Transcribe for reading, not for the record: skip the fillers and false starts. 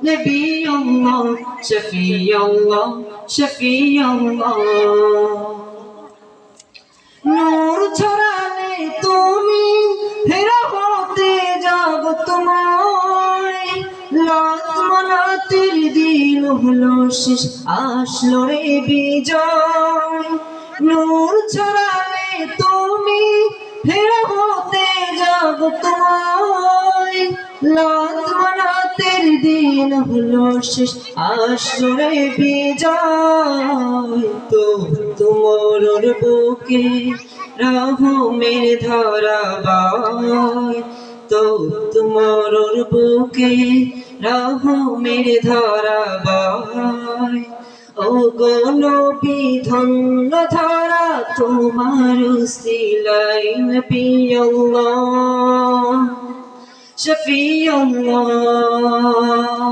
নবী আল্লাহ শফি আল্লাহ শফি আল্লাহ নূর ছড়ালে তুমি রহমতে জগতময় লাত মানাতের দিন হলো শেষ আসলো রে বিজয় নূর ছড়ালে তুমি রহমতে জগতময় লাত মানাতের দিন হলো শেষ আসলো রে বিজয় তো তোমার বুকে রহমের ধরা বায় তো তোমার বুকে রহমের ধরা বায় ও গো নবী ধন্য ধরা তোমার উসিলায় নবী আল্লাহ শফি আল্লাহ